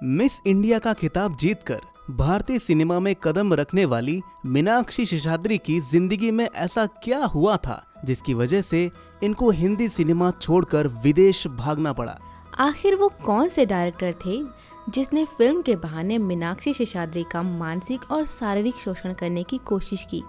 Miss India का खिताब जीतकर भारतीय सिनेमा में कदम रखने वाली मीनाक्षी शेषाद्री की जिंदगी में ऐसा क्या हुआ था जिसकी वजह से इनको हिंदी सिनेमा छोड़कर विदेश भागना पड़ा। आखिर वो कौन से डायरेक्टर थे जिसने फिल्म के बहाने मीनाक्षी शेषाद्री का मानसिक और शारीरिक शोषण करने की कोशिश की,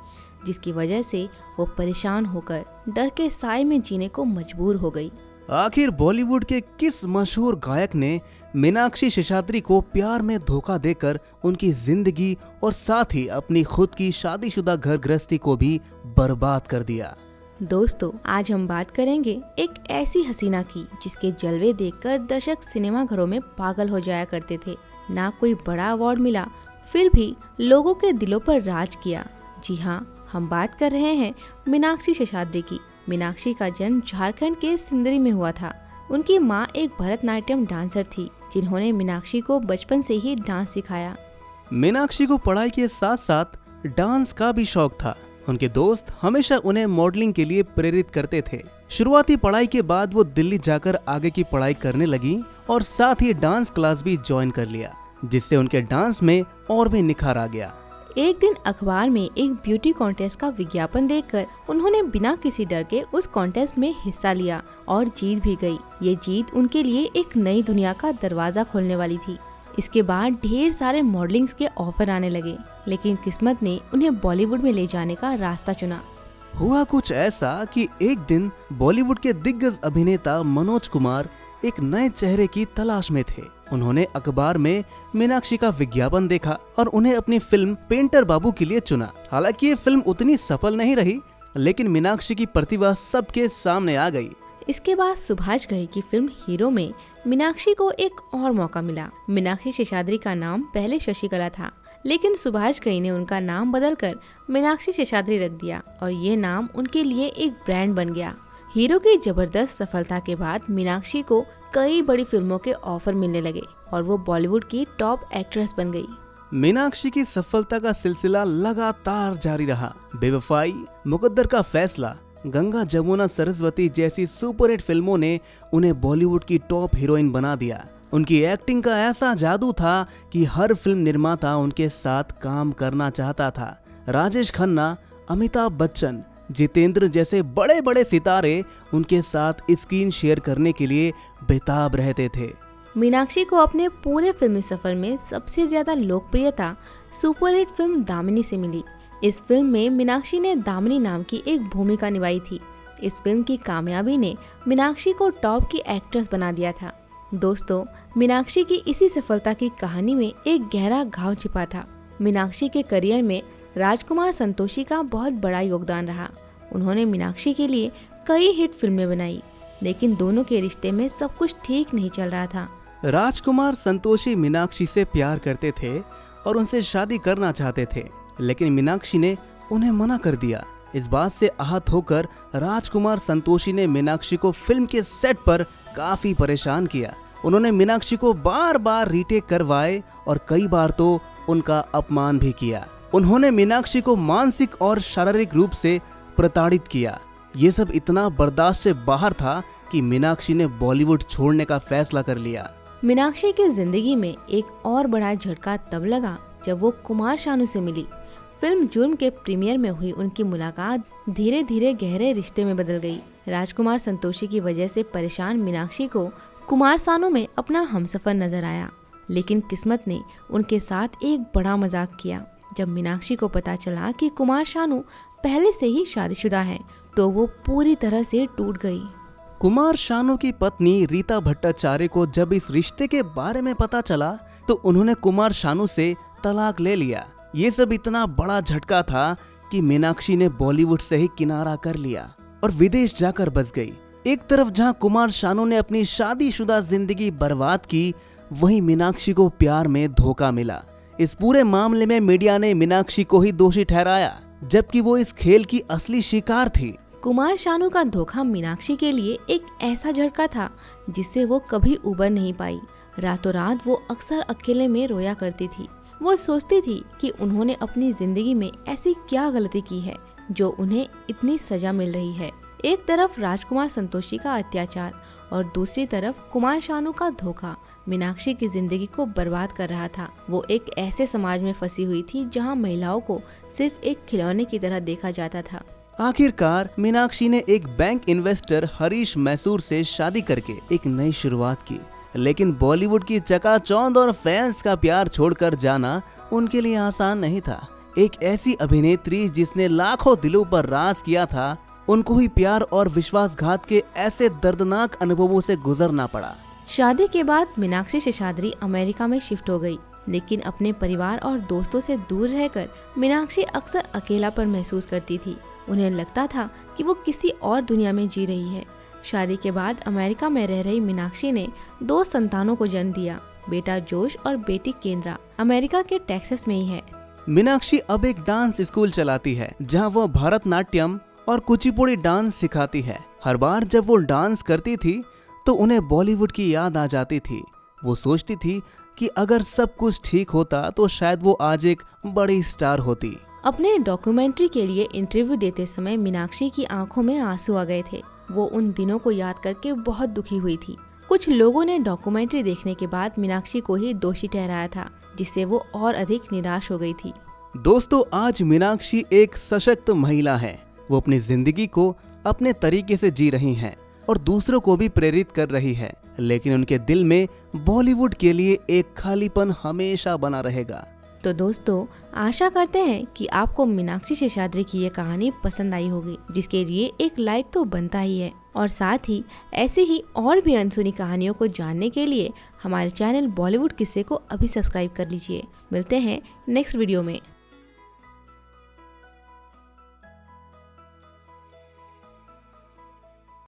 जिसकी वजह से वो परेशान होकर डर के साए में जीने को मजबूर हो गई। आखिर बॉलीवुड के किस मशहूर गायक ने मीनाक्षी शेषाद्री को प्यार में धोखा देकर उनकी जिंदगी और साथ ही अपनी खुद की शादीशुदा घर गृहस्थी को भी बर्बाद कर दिया। दोस्तों, आज हम बात करेंगे एक ऐसी हसीना की जिसके जलवे देखकर दर्शक सिनेमा घरों में पागल हो जाया करते थे। ना कोई बड़ा अवार्ड मिला, फिर भी लोगों के दिलों पर राज किया। जी हाँ, हम बात कर रहे हैं मीनाक्षी शेषाद्री की। मीनाक्षी का जन्म झारखंड के सिंदरी में हुआ था। उनकी माँ एक भरतनाट्यम डांसर थी जिन्होंने मीनाक्षी को बचपन से ही डांस सिखाया। मीनाक्षी को पढ़ाई के साथ साथ डांस का भी शौक था। उनके दोस्त हमेशा उन्हें मॉडलिंग के लिए प्रेरित करते थे। शुरुआती पढ़ाई के बाद वो दिल्ली जाकर आगे की पढ़ाई करने लगी और साथ ही डांस क्लास भी ज्वाइन कर लिया, जिससे उनके डांस में और भी निखार आ गया। एक दिन अखबार में एक ब्यूटी कॉन्टेस्ट का विज्ञापन देखकर उन्होंने बिना किसी डर के उस कॉन्टेस्ट में हिस्सा लिया और जीत भी गई। ये जीत उनके लिए एक नई दुनिया का दरवाजा खोलने वाली थी। इसके बाद ढेर सारे मॉडलिंग्स के ऑफर आने लगे, लेकिन किस्मत ने उन्हें बॉलीवुड में ले जाने का रास्ता चुना। हुआ कुछ ऐसा कि एक दिन बॉलीवुड के दिग्गज अभिनेता मनोज कुमार एक नए चेहरे की तलाश में थे। उन्होंने अखबार में मीनाक्षी का विज्ञापन देखा और उन्हें अपनी फिल्म पेंटर बाबू के लिए चुना। हालांकि ये फिल्म उतनी सफल नहीं रही, लेकिन मीनाक्षी की प्रतिभा सबके सामने आ गई। इसके बाद सुभाष घई की फिल्म हीरो में मीनाक्षी को एक और मौका मिला। मीनाक्षी शेषाद्री का नाम पहले शशिकला था, लेकिन सुभाष घई ने उनका नाम बदलकर मीनाक्षी शेषाद्री रख दिया और ये नाम उनके लिए एक ब्रांड बन गया। हीरो की जबरदस्त सफलता के बाद मीनाक्षी को कई बड़ी फिल्मों के ऑफर मिलने लगे और वो बॉलीवुड की टॉप एक्ट्रेस बन गई। मीनाक्षी की सफलता का सिलसिला लगातार जारी रहा। बेवफाई, मुकद्दर का फैसला, गंगा जमुना सरस्वती जैसी सुपरहिट फिल्मों ने उन्हें बॉलीवुड की टॉप हीरोइन बना दिया। उनकी एक्टिंग का ऐसा जादू था कि हर फिल्म निर्माता उनके साथ काम करना चाहता था। राजेश खन्ना, अमिताभ बच्चन, जितेंद्र जैसे बड़े बड़े सितारे उनके साथ स्क्रीन शेयर करने के लिए बेताब रहते थे। मीनाक्षी को अपने पूरे फिल्मी सफर में सबसे ज्यादा लोकप्रियता सुपरहिट फिल्म दामिनी से मिली। इस फिल्म में मीनाक्षी ने दामिनी नाम की एक भूमिका निभाई थी। इस फिल्म की कामयाबी ने मीनाक्षी को टॉप की एक्ट्रेस बना दिया था। दोस्तों, मीनाक्षी की इसी सफलता की कहानी में एक गहरा घाव छिपा था। मीनाक्षी के करियर में राजकुमार संतोषी का बहुत बड़ा योगदान रहा। उन्होंने मीनाक्षी के लिए कई हिट फिल्में बनाई, लेकिन दोनों के रिश्ते में सब कुछ ठीक नहीं चल रहा था। राजकुमार संतोषी मीनाक्षी से प्यार करते थे और उनसे शादी करना चाहते थे, लेकिन मीनाक्षी ने उन्हें मना कर दिया। इस बात से आहत होकर राजकुमार संतोषी ने मीनाक्षी को फिल्म के सेट पर काफी परेशान किया। उन्होंने मीनाक्षी को बार बार रीटेक करवाए और कई बार तो उनका अपमान भी किया। उन्होंने मीनाक्षी को मानसिक और शारीरिक रूप से प्रताड़ित किया। ये सब इतना बर्दाश्त से बाहर था कि मीनाक्षी ने बॉलीवुड छोड़ने का फैसला कर लिया। मीनाक्षी की जिंदगी में एक और बड़ा झटका तब लगा जब वो कुमार शानू से मिली। फिल्म जुर्म के प्रीमियर में हुई उनकी मुलाकात धीरे धीरे गहरे रिश्ते में बदल गई। राजकुमार संतोषी की वजह से परेशान मीनाक्षी को कुमार शानू में अपना हमसफर नजर आया, लेकिन किस्मत ने उनके साथ एक बड़ा मजाक किया। जब मीनाक्षी को पता चला कि कुमार शानू पहले से ही शादीशुदा है, तो वो पूरी तरह से टूट गई। कुमार शानू की पत्नी रीता भट्टाचार्य को जब इस रिश्ते के बारे में पता चला तो उन्होंने कुमार शानू से तलाक ले लिया। ये सब इतना बड़ा झटका था कि मीनाक्षी ने बॉलीवुड से ही किनारा कर लिया और विदेश जाकर बस गई। एक तरफ जहां कुमार शानू ने अपनी शादीशुदा जिंदगी बर्बाद की, वहीं मीनाक्षी को प्यार में धोखा मिला। इस पूरे मामले में मीडिया ने मीनाक्षी को ही दोषी ठहराया, जबकि वो इस खेल की असली शिकार थी। कुमार शानू का धोखा मीनाक्षी के लिए एक ऐसा झटका था जिससे वो कभी उबर नहीं पाई। रातों रात वो अक्सर अकेले में रोया करती थी। वो सोचती थी कि उन्होंने अपनी जिंदगी में ऐसी क्या गलती की है जो उन्हें इतनी सजा मिल रही है। एक तरफ राजकुमार संतोषी का अत्याचार और दूसरी तरफ कुमार शानू का धोखा मीनाक्षी की जिंदगी को बर्बाद कर रहा था। वो एक ऐसे समाज में फंसी हुई थी जहां महिलाओं को सिर्फ एक खिलौने की तरह देखा जाता था। आखिरकार मीनाक्षी ने एक बैंक इन्वेस्टर हरीश मैसूर से शादी करके एक नई शुरुआत की, लेकिन बॉलीवुड की चकाचौंध और फैंस का प्यार छोड़कर जाना उनके लिए आसान नहीं था। एक ऐसी अभिनेत्री जिसने लाखों दिलों पर राज किया था, उनको ही प्यार और विश्वासघात के ऐसे दर्दनाक अनुभवों से गुजरना पड़ा। शादी के बाद मीनाक्षी शेषाद्री अमेरिका में शिफ्ट हो गई, लेकिन अपने परिवार और दोस्तों से दूर रहकर मीनाक्षी अक्सर अकेलापन महसूस करती थी। उन्हें लगता था कि वो किसी और दुनिया में जी रही है। शादी के बाद अमेरिका में रह रही मीनाक्षी ने 2 संतानों को जन्म दिया। बेटा जोश और बेटी केंद्रा अमेरिका के टेक्सास में ही है। मीनाक्षी अब एक डांस स्कूल चलाती है जहां वो भरतनाट्यम और कुचिपुड़ी डांस सिखाती है। हर बार जब वो डांस करती थी तो उन्हें बॉलीवुड की याद आ जाती थी। वो सोचती थी कि अगर सब कुछ ठीक होता तो शायद वो आज एक बड़ी स्टार होती। अपने डॉक्यूमेंट्री के लिए इंटरव्यू देते समय मीनाक्षी की आंखों में आंसू आ गए थे। वो उन दिनों को याद करके बहुत दुखी हुई थी। कुछ लोगों ने डॉक्यूमेंट्री देखने के बाद मीनाक्षी को ही दोषी ठहराया था, जिससे वो और अधिक निराश हो गई थी। दोस्तों, आज मीनाक्षी एक सशक्त महिला है। वो अपनी जिंदगी को अपने तरीके से जी रही हैं और दूसरों को भी प्रेरित कर रही है, लेकिन उनके दिल में बॉलीवुड के लिए एक खालीपन हमेशा बना रहेगा। तो दोस्तों, आशा करते हैं कि आपको मीनाक्षी शेषाद्री की ये कहानी पसंद आई होगी, जिसके लिए एक लाइक तो बनता ही है। और साथ ही ऐसे ही और भी अनसुनी कहानियों को जानने के लिए हमारे चैनल बॉलीवुड किस्से को अभी सब्सक्राइब कर लीजिए। मिलते हैं नेक्स्ट वीडियो में।